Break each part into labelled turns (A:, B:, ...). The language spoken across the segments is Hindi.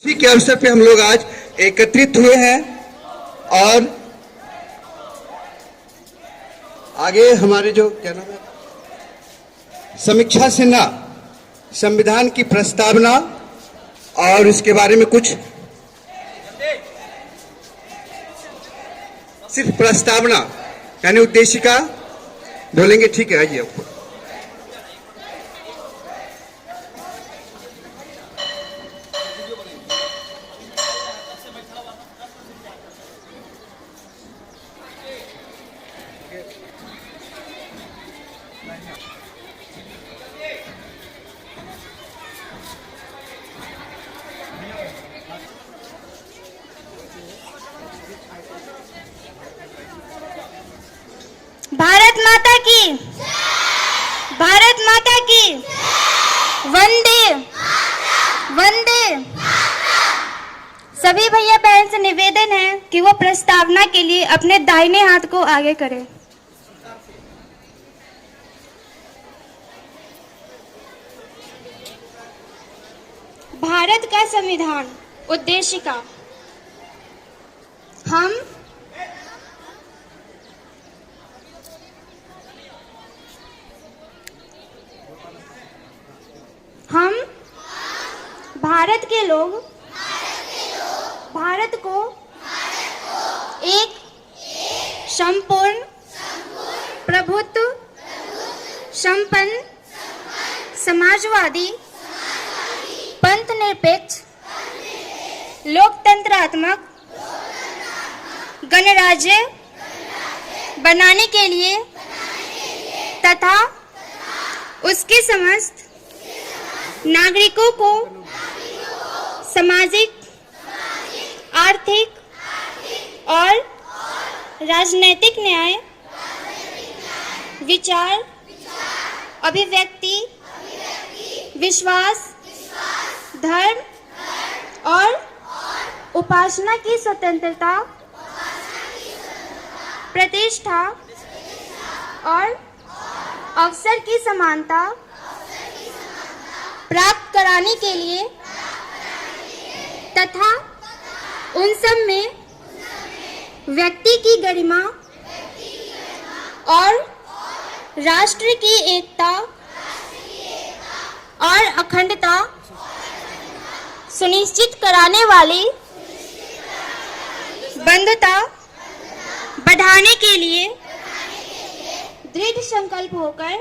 A: इसी के अवसर पे हम लोग आज एकत्रित हुए हैं और आगे हमारे जो क्या नाम है समीक्षा सिन्हा संविधान की प्रस्तावना और इसके बारे में कुछ सिर्फ प्रस्तावना यानी उद्देशिका बोलेंगे। ठीक है, आइए आपको।
B: भारत माता की, भारत माता की, वंदे वंदे। सभी भैया बहन से निवेदन है कि वो प्रस्तावना के लिए अपने दाहिने हाथ को आगे करें। भारत का संविधान उद्देशिका। हम भारत के लोग भारत को एक संपूर्ण प्रभुत्व संपन्न समाजवादी पंथ निरपेक्ष लोकतंत्रात्मक गणराज्य बनाने के लिए तथा उसके समस्त नागरिकों को सामाजिक, आर्थिक और राजनीतिक न्याय, विचार, अभिव्यक्ति, विश्वास, धर्म और उपासना की स्वतंत्रता, प्रतिष्ठा और अवसर की समानता प्राप्त कराने के लिए तथा उन सब में व्यक्ति की गरिमा और राष्ट्र की एकता और अखंडता सुनिश्चित कराने वाली बंधुता बढ़ाने के लिए दृढ़ संकल्प होकर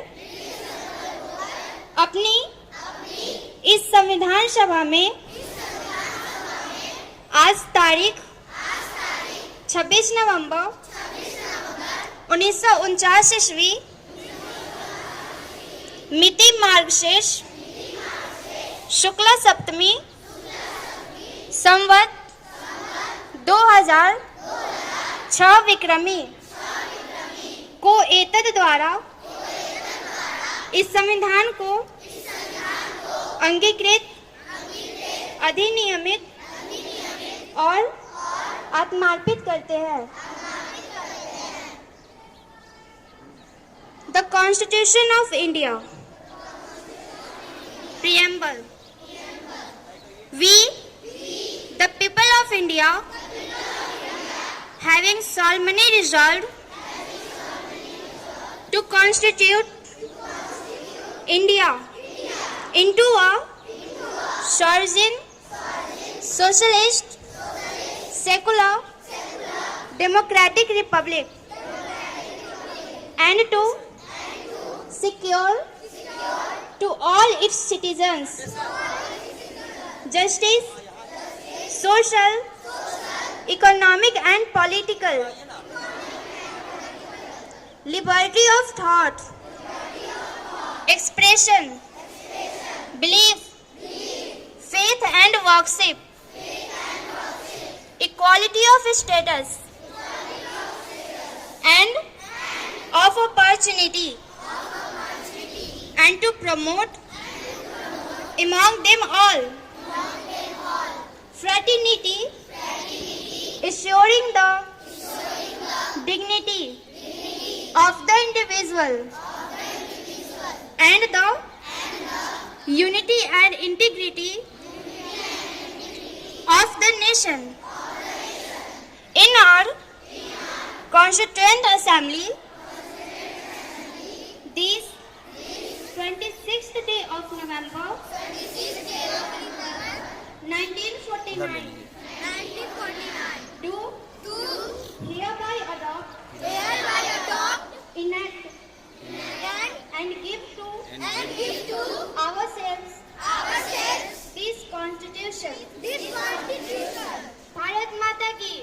B: अपनी इस संविधान सभा में आज तारीख 26 नवंबर 1949 ईस्वी मिति मार्गशीर्ष शुक्ला सप्तमी संवत 2006 विक्रमी को एतद द्वारा इस संविधान को अंगीकृत, अधिनियमित और आत्मार्पित करते हैं। The constitution of India preamble. We, the people of India, having solemnly resolved to constitute India into a sovereign, socialist, secular, democratic republic, and to secure to all its citizens justice, social, economic and political liberty of thought, expression, belief, faith and worship, equality of status and of opportunity, and to promote among them all fraternity, assuring the dignity of the individual and the unity and integrity nation. In our Constituent Assembly, this 26th day of November 1949 do hereby adopt, enact, and give to ourselves this Constitution. Bharat माता की